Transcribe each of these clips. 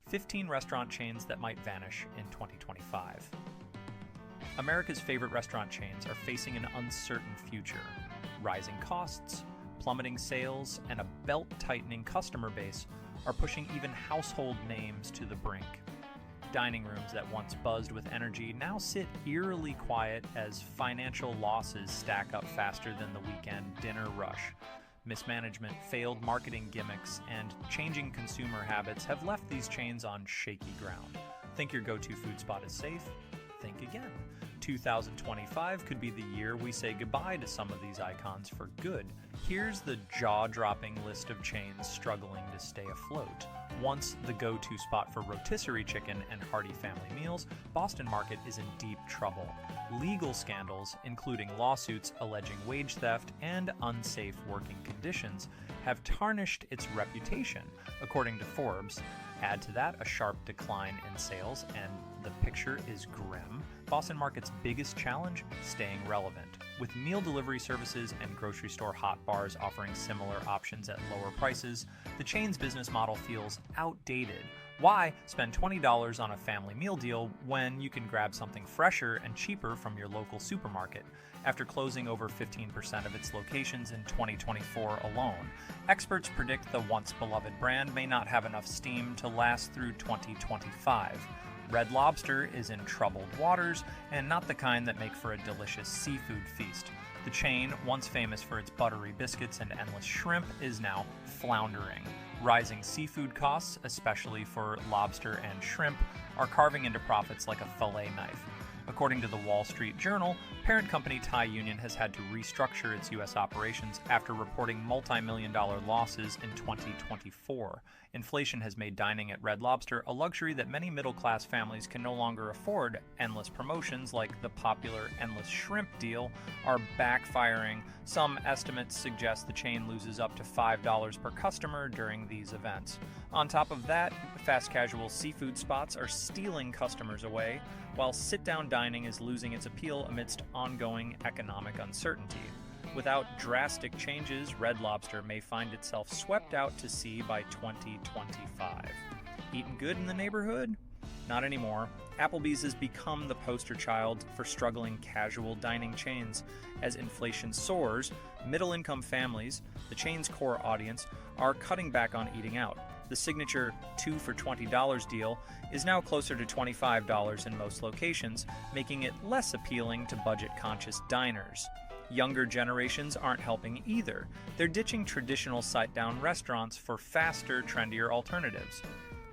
15 restaurant chains that might vanish in 2025. America's favorite restaurant chains are facing an uncertain future. Rising costs, plummeting sales, and a belt-tightening customer base are pushing even household names to the brink. Dining rooms that once buzzed with energy now sit eerily quiet as financial losses stack up faster than the weekend dinner rush. Mismanagement, failed marketing gimmicks, and changing consumer habits have left these chains on shaky ground. Think your go-to food spot is safe? Think again. 2025 could be the year we say goodbye to some of these icons for good. Here's the jaw-dropping list of chains struggling to stay afloat. Once the go-to spot for rotisserie chicken and hearty family meals, Boston Market is in deep trouble. Legal scandals, including lawsuits alleging wage theft and unsafe working conditions, have tarnished its reputation, according to Forbes. Add to that a sharp decline in sales, and the picture is grim. Boston Market's biggest challenge? Staying relevant. With meal delivery services and grocery store hot bars offering similar options at lower prices, the chain's business model feels outdated. Why spend $20 on a family meal deal when you can grab something fresher and cheaper from your local supermarket? After closing over 15% of its locations in 2024 alone, experts predict the once-beloved brand may not have enough steam to last through 2025. Red Lobster is in troubled waters, and not the kind that make for a delicious seafood feast. The chain, once famous for its buttery biscuits and endless shrimp, is now floundering. Rising seafood costs, especially for lobster and shrimp, are carving into profits like a fillet knife. According to the Wall Street Journal, parent company Thai Union has had to restructure its U.S. operations after reporting multi-million-dollar losses in 2024. Inflation has made dining at Red Lobster a luxury that many middle-class families can no longer afford. Endless promotions like the popular Endless Shrimp deal are backfiring. Some estimates suggest the chain loses up to $5 per customer during these events. On top of that, fast casual seafood spots are stealing customers away, while sit-down dining is losing its appeal amidst ongoing economic uncertainty. Without drastic changes, Red Lobster may find itself swept out to sea by 2025. Eating good in the neighborhood? Not anymore. Applebee's has become the poster child for struggling casual dining chains. As inflation soars, middle-income families, the chain's core audience, are cutting back on eating out. The signature 2 for $20 deal is now closer to $25 in most locations, making it less appealing to budget-conscious diners. Younger generations aren't helping either. They're ditching traditional sit-down restaurants for faster, trendier alternatives.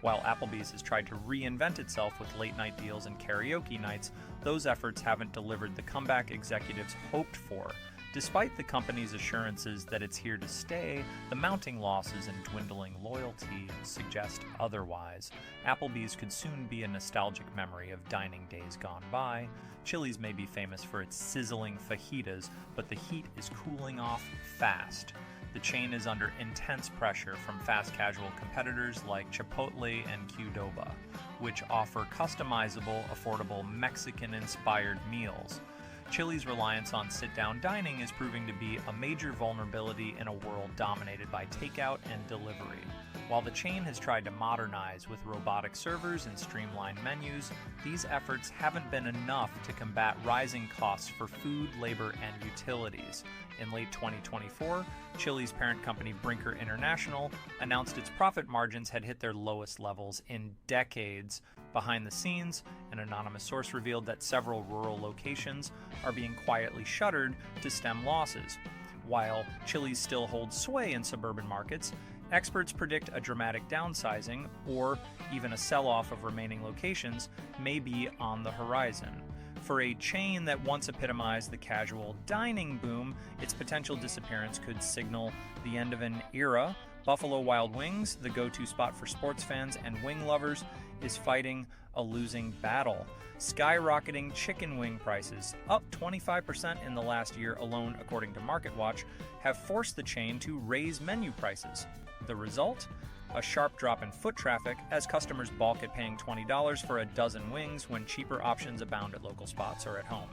While Applebee's has tried to reinvent itself with late-night deals and karaoke nights, those efforts haven't delivered the comeback executives hoped for. Despite the company's assurances that it's here to stay, the mounting losses and dwindling loyalty suggest otherwise. Applebee's could soon be a nostalgic memory of dining days gone by. Chili's may be famous for its sizzling fajitas, but the heat is cooling off fast. The chain is under intense pressure from fast casual competitors like Chipotle and Qdoba, which offer customizable, affordable Mexican-inspired meals. Chili's reliance on sit-down dining is proving to be a major vulnerability in a world dominated by takeout and delivery. While the chain has tried to modernize with robotic servers and streamlined menus, these efforts haven't been enough to combat rising costs for food, labor, and utilities. In late 2024, Chili's parent company Brinker International announced its profit margins had hit their lowest levels in decades. Behind the scenes, an anonymous source revealed that several rural locations are being quietly shuttered to stem losses. While Chili's still holds sway in suburban markets, experts predict a dramatic downsizing, or even a sell-off of remaining locations, may be on the horizon. For a chain that once epitomized the casual dining boom, its potential disappearance could signal the end of an era. Buffalo Wild Wings, the go-to spot for sports fans and wing lovers, is fighting a losing battle. Skyrocketing chicken wing prices, up 25% in the last year alone according to MarketWatch, have forced the chain to raise menu prices. The result? A sharp drop in foot traffic as customers balk at paying $20 for a dozen wings when cheaper options abound at local spots or at home.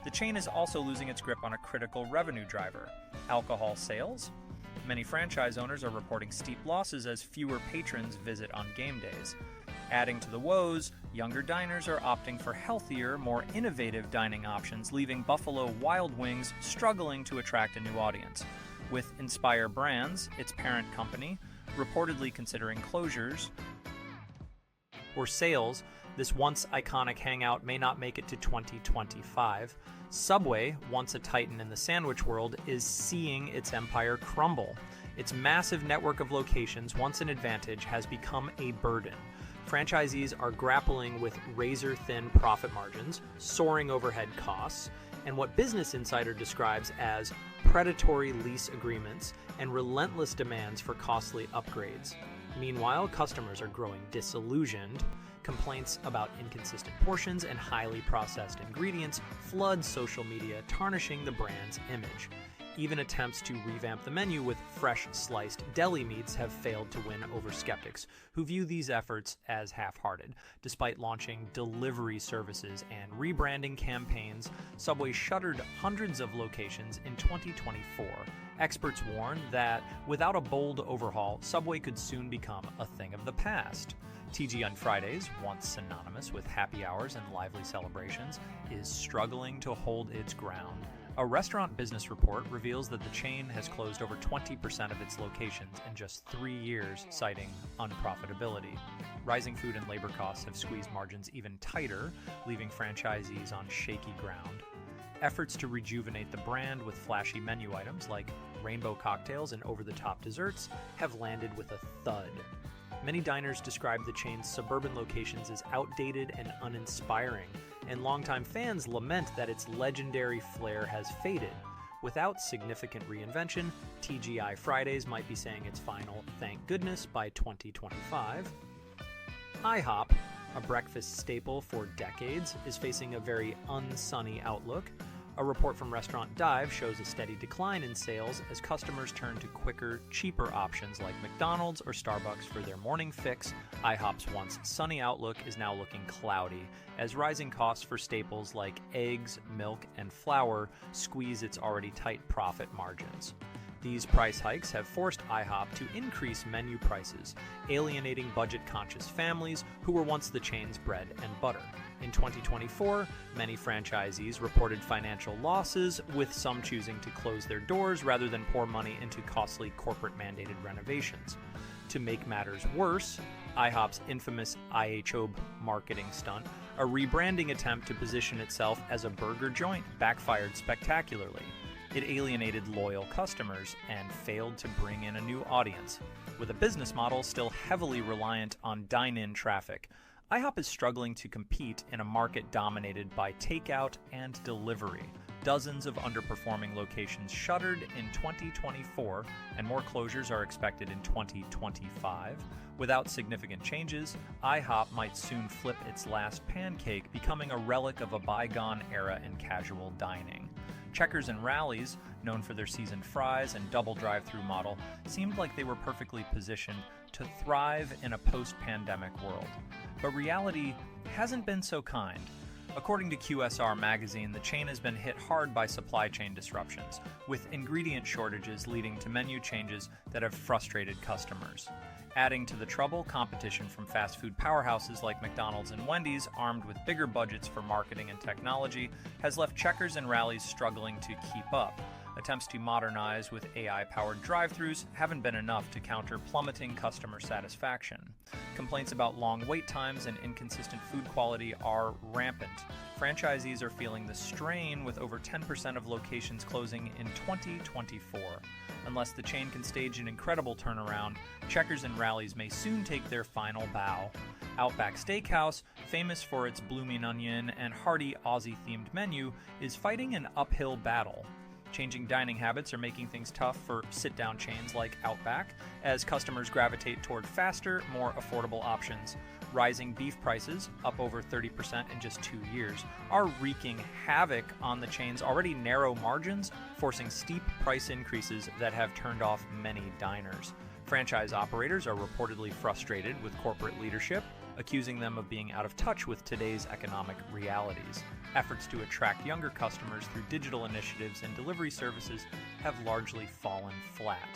The chain is also losing its grip on a critical revenue driver: alcohol sales. Many franchise owners are reporting steep losses as fewer patrons visit on game days. Adding to the woes, younger diners are opting for healthier, more innovative dining options, leaving Buffalo Wild Wings struggling to attract a new audience. With Inspire Brands, its parent company, reportedly considering closures or sales, this once iconic hangout may not make it to 2025. Subway, once a titan in the sandwich world, is seeing its empire crumble. Its massive network of locations, once an advantage, has become a burden. Franchisees are grappling with razor-thin profit margins, soaring overhead costs, and what Business Insider describes as predatory lease agreements and relentless demands for costly upgrades. Meanwhile, customers are growing disillusioned. Complaints about inconsistent portions and highly processed ingredients flood social media, tarnishing the brand's image. Even attempts to revamp the menu with fresh sliced deli meats have failed to win over skeptics, who view these efforts as half-hearted. Despite launching delivery services and rebranding campaigns, Subway shuttered hundreds of locations in 2024. Experts warn that without a bold overhaul, Subway could soon become a thing of the past. TG on Fridays, once synonymous with happy hours and lively celebrations, is struggling to hold its ground. A restaurant business report reveals that the chain has closed over 20% of its locations in just 3 years, citing unprofitability. Rising food and labor costs have squeezed margins even tighter, leaving franchisees on shaky ground. Efforts to rejuvenate the brand with flashy menu items like rainbow cocktails and over-the-top desserts have landed with a thud. Many diners describe the chain's suburban locations as outdated and uninspiring, and longtime fans lament that its legendary flair has faded. Without significant reinvention, TGI Fridays might be saying its final thank goodness by 2025. IHOP, a breakfast staple for decades, is facing a very unsunny outlook. A report from Restaurant Dive shows a steady decline in sales as customers turn to quicker, cheaper options like McDonald's or Starbucks for their morning fix. IHOP's once sunny outlook is now looking cloudy as rising costs for staples like eggs, milk, and flour squeeze its already tight profit margins. These price hikes have forced IHOP to increase menu prices, alienating budget-conscious families who were once the chain's bread and butter. In 2024, many franchisees reported financial losses, with some choosing to close their doors rather than pour money into costly corporate-mandated renovations. To make matters worse, IHOP's infamous IHOB marketing stunt, a rebranding attempt to position itself as a burger joint, backfired spectacularly. It alienated loyal customers and failed to bring in a new audience. With a business model still heavily reliant on dine-in traffic, IHOP is struggling to compete in a market dominated by takeout and delivery. Dozens of underperforming locations shuttered in 2024, and more closures are expected in 2025. Without significant changes, IHOP might soon flip its last pancake, becoming a relic of a bygone era in casual dining. Checkers and Rallies, known for their seasoned fries and double drive-through model, seemed like they were perfectly positioned to thrive in a post-pandemic world. But reality hasn't been so kind. According to QSR magazine, the chain has been hit hard by supply chain disruptions, with ingredient shortages leading to menu changes that have frustrated customers. Adding to the trouble, competition from fast food powerhouses like McDonald's and Wendy's, armed with bigger budgets for marketing and technology, has left Checkers and Rallies struggling to keep up. Attempts to modernize with AI-powered drive-thrus haven't been enough to counter plummeting customer satisfaction. Complaints about long wait times and inconsistent food quality are rampant. Franchisees are feeling the strain, with over 10% of locations closing in 2024. Unless the chain can stage an incredible turnaround, Checkers and Rallies may soon take their final bow. Outback Steakhouse, famous for its blooming onion and hearty Aussie-themed menu, is fighting an uphill battle. Changing dining habits are making things tough for sit-down chains like Outback, as customers gravitate toward faster, more affordable options. Rising beef prices, up over 30% in just 2 years, are wreaking havoc on the chain's already narrow margins, forcing steep price increases that have turned off many diners. Franchise operators are reportedly frustrated with corporate leadership, accusing them of being out of touch with today's economic realities. Efforts to attract younger customers through digital initiatives and delivery services have largely fallen flat.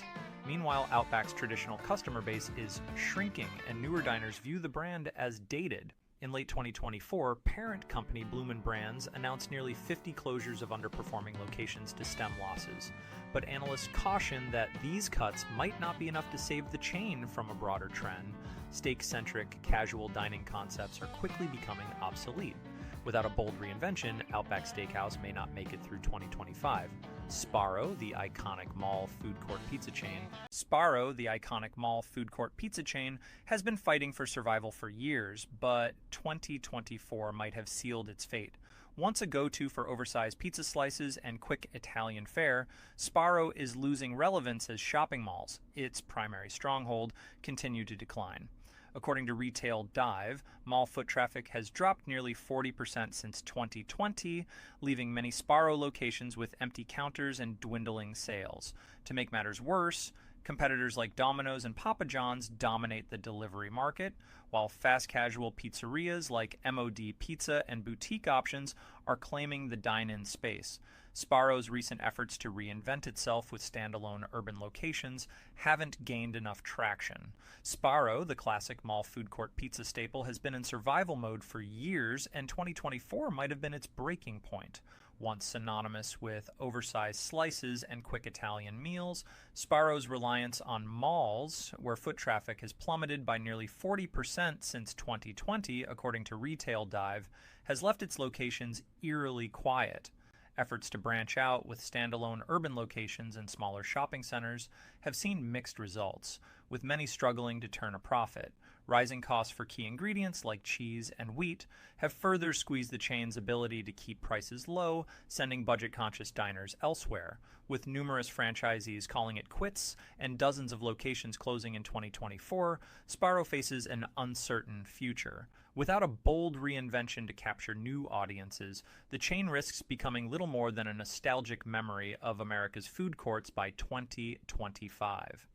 Meanwhile, Outback's traditional customer base is shrinking, and newer diners view the brand as dated. In late 2024, parent company Bloomin' Brands announced nearly 50 closures of underperforming locations to stem losses. But analysts caution that these cuts might not be enough to save the chain from a broader trend. Steak-centric casual dining concepts are quickly becoming obsolete. Without a bold reinvention, Outback Steakhouse may not make it through 2025. Sparrow, the iconic mall food court pizza chain, has been fighting for survival for years, but 2024 might have sealed its fate. Once a go-to for oversized pizza slices and quick Italian fare, Sparrow is losing relevance as shopping malls, its primary stronghold, continue to decline. According to Retail Dive, mall foot traffic has dropped nearly 40% since 2020, leaving many Sparrow locations with empty counters and dwindling sales. To make matters worse, competitors like Domino's and Papa John's dominate the delivery market, while fast casual pizzerias like MOD Pizza and boutique options are claiming the dine-in space. Sparrow's recent efforts to reinvent itself with standalone urban locations haven't gained enough traction. Sparrow, the classic mall food court pizza staple, has been in survival mode for years, and 2024 might have been its breaking point. Once synonymous with oversized slices and quick Italian meals, Sparrow's reliance on malls, where foot traffic has plummeted by nearly 40% since 2020, according to Retail Dive, has left its locations eerily quiet. Efforts to branch out with standalone urban locations and smaller shopping centers have seen mixed results, with many struggling to turn a profit. Rising costs for key ingredients like cheese and wheat have further squeezed the chain's ability to keep prices low, sending budget-conscious diners elsewhere. With numerous franchisees calling it quits and dozens of locations closing in 2024, Sparrow faces an uncertain future. Without a bold reinvention to capture new audiences, the chain risks becoming little more than a nostalgic memory of America's food courts by 2025.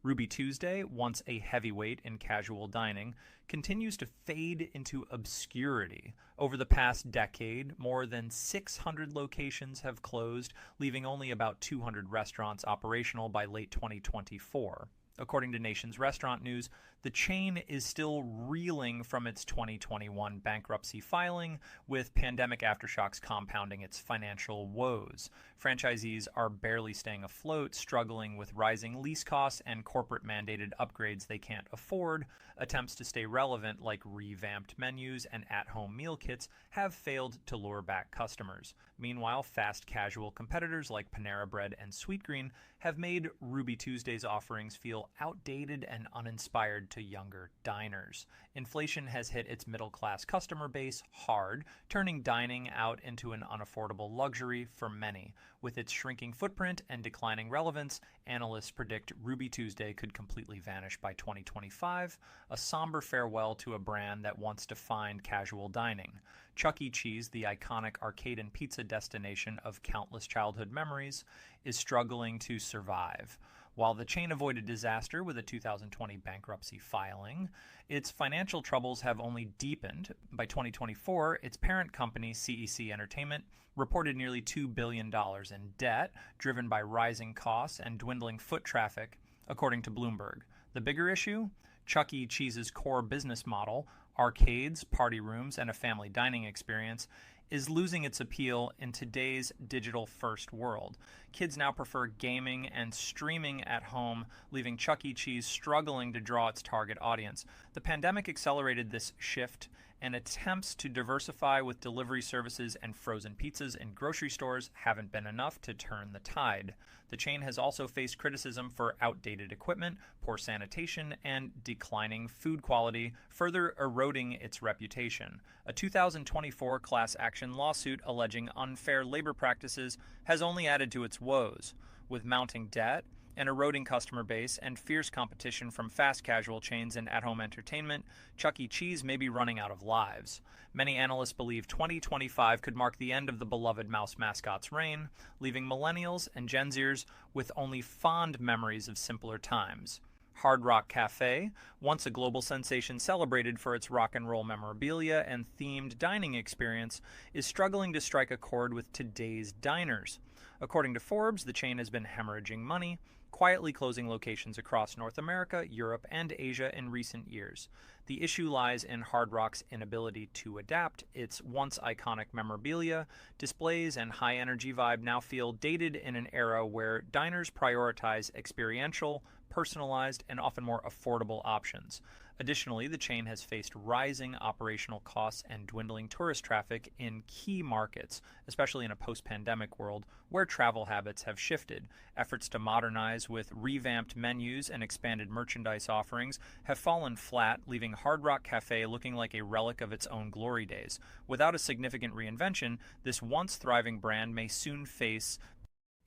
Ruby Tuesday, once a heavyweight in casual dining, continues to fade into obscurity. Over the past decade, more than 600 locations have closed, leaving only about 200 restaurants operational by late 2024. According to Nation's Restaurant News, the chain is still reeling from its 2021 bankruptcy filing, with pandemic aftershocks compounding its financial woes. Franchisees are barely staying afloat, struggling with rising lease costs and corporate-mandated upgrades they can't afford. Attempts to stay relevant, like revamped menus and at-home meal kits, have failed to lure back customers. Meanwhile, fast casual competitors like Panera Bread and Sweetgreen have made Ruby Tuesday's offerings feel outdated and uninspired to younger diners. Inflation has hit its middle-class customer base hard, turning dining out into an unaffordable luxury for many. With its shrinking footprint and declining relevance, analysts predict Ruby Tuesday could completely vanish by 2025, a somber farewell to a brand that once defined casual dining. Chuck E. Cheese, the iconic arcade and pizza destination of countless childhood memories, is struggling to survive. While the chain avoided disaster with a 2020 bankruptcy filing, its financial troubles have only deepened. By 2024, its parent company, CEC Entertainment, reported nearly $2 billion in debt, driven by rising costs and dwindling foot traffic, according to Bloomberg. The bigger issue? Chuck E. Cheese's core business model, arcades, party rooms, and a family dining experience, is losing its appeal in today's digital-first world. Kids now prefer gaming and streaming at home, leaving Chuck E. Cheese struggling to draw its target audience. The pandemic accelerated this shift, and attempts to diversify with delivery services and frozen pizzas in grocery stores haven't been enough to turn the tide. The chain has also faced criticism for outdated equipment, poor sanitation, and declining food quality, further eroding its reputation. A 2024 class action lawsuit alleging unfair labor practices has only added to its woes. With mounting debt, an eroding customer base, and fierce competition from fast casual chains and at-home entertainment, Chuck E. Cheese may be running out of lives. Many analysts believe 2025 could mark the end of the beloved mouse mascot's reign, leaving millennials and Gen Zers with only fond memories of simpler times. Hard Rock Cafe, once a global sensation celebrated for its rock and roll memorabilia and themed dining experience, is struggling to strike a chord with today's diners. According to Forbes, the chain has been hemorrhaging money, quietly closing locations across North America, Europe, and Asia in recent years. The issue lies in Hard Rock's inability to adapt. Its once iconic memorabilia, displays, and high energy vibe now feel dated in an era where diners prioritize experiential, personalized, and often more affordable options. Additionally, the chain has faced rising operational costs and dwindling tourist traffic in key markets, especially in a post-pandemic world where travel habits have shifted. Efforts to modernize with revamped menus and expanded merchandise offerings have fallen flat, leaving Hard Rock Cafe looking like a relic of its own glory days. Without a significant reinvention, this once thriving brand may soon face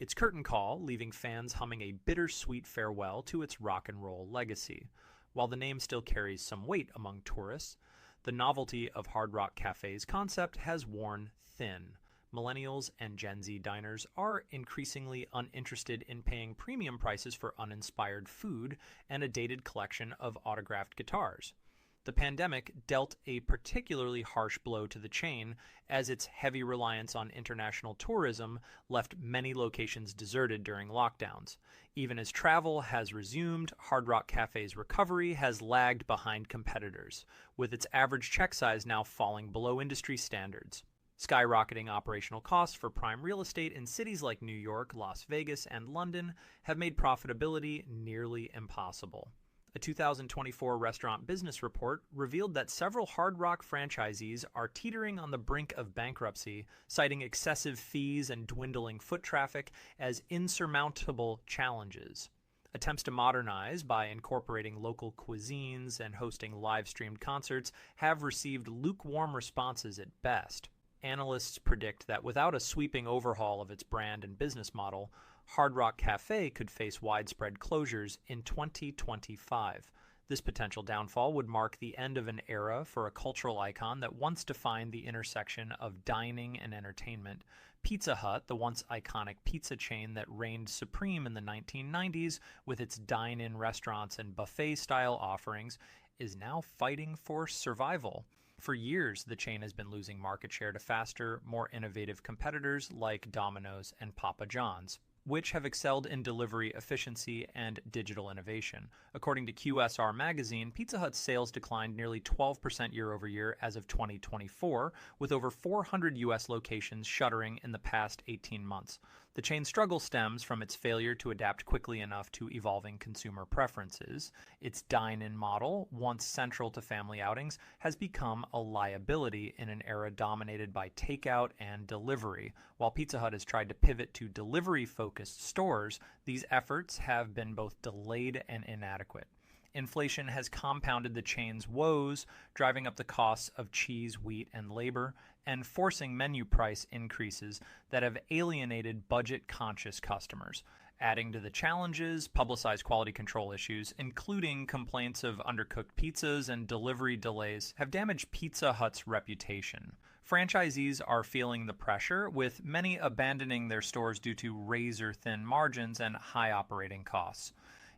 its curtain call, leaving fans humming a bittersweet farewell to its rock and roll legacy. While the name still carries some weight among tourists, the novelty of Hard Rock Cafe's concept has worn thin. Millennials and Gen Z diners are increasingly uninterested in paying premium prices for uninspired food and a dated collection of autographed guitars. The pandemic dealt a particularly harsh blow to the chain, as its heavy reliance on international tourism left many locations deserted during lockdowns. Even as travel has resumed, Hard Rock Cafe's recovery has lagged behind competitors, with its average check size now falling below industry standards. Skyrocketing operational costs for prime real estate in cities like New York, Las Vegas, and London have made profitability nearly impossible. A 2024 restaurant business report revealed that several Hard Rock franchisees are teetering on the brink of bankruptcy, citing excessive fees and dwindling foot traffic as insurmountable challenges. Attempts to modernize by incorporating local cuisines and hosting live-streamed concerts have received lukewarm responses at best. Analysts predict that without a sweeping overhaul of its brand and business model, Hard Rock Cafe could face widespread closures in 2025. This potential downfall would mark the end of an era for a cultural icon that once defined the intersection of dining and entertainment. Pizza Hut, the once iconic pizza chain that reigned supreme in the 1990s with its dine-in restaurants and buffet-style offerings, is now fighting for survival. For years, the chain has been losing market share to faster, more innovative competitors like Domino's and Papa John's, which have excelled in delivery efficiency and digital innovation. According to QSR Magazine, Pizza Hut's sales declined nearly 12% year over year as of 2024, with over 400 U.S. locations shuttering in the past 18 months. The chain's struggle stems from its failure to adapt quickly enough to evolving consumer preferences. Its dine-in model, once central to family outings, has become a liability in an era dominated by takeout and delivery. While Pizza Hut has tried to pivot to delivery-focused stores, these efforts have been both delayed and inadequate. Inflation has compounded the chain's woes, driving up the costs of cheese, wheat, and labor, and forcing menu price increases that have alienated budget-conscious customers. Adding to the challenges, publicized quality control issues, including complaints of undercooked pizzas and delivery delays, have damaged Pizza Hut's reputation. Franchisees are feeling the pressure, with many abandoning their stores due to razor-thin margins and high operating costs.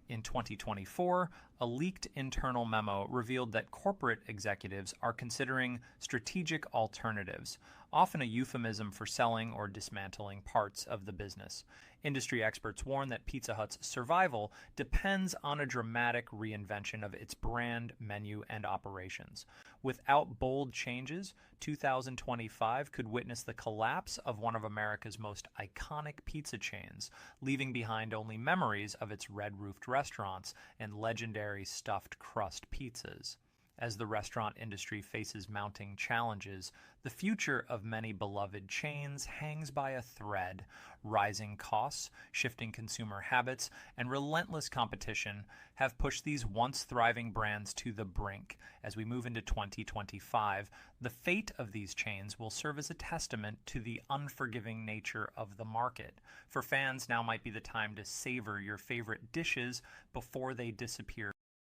In 2024, a leaked internal memo revealed that corporate executives are considering strategic alternatives, often a euphemism for selling or dismantling parts of the business. Industry experts warn that Pizza Hut's survival depends on a dramatic reinvention of its brand, menu, and operations. Without bold changes, 2025 could witness the collapse of one of America's most iconic pizza chains, leaving behind only memories of its red-roofed restaurants and legendary stuffed crust pizzas. As the restaurant industry faces mounting challenges, the future of many beloved chains hangs by a thread. Rising costs, shifting consumer habits, and relentless competition have pushed these once thriving brands to the brink. As we move into 2025, the fate of these chains will serve as a testament to the unforgiving nature of the market. For fans, now might be the time to savor your favorite dishes before they disappear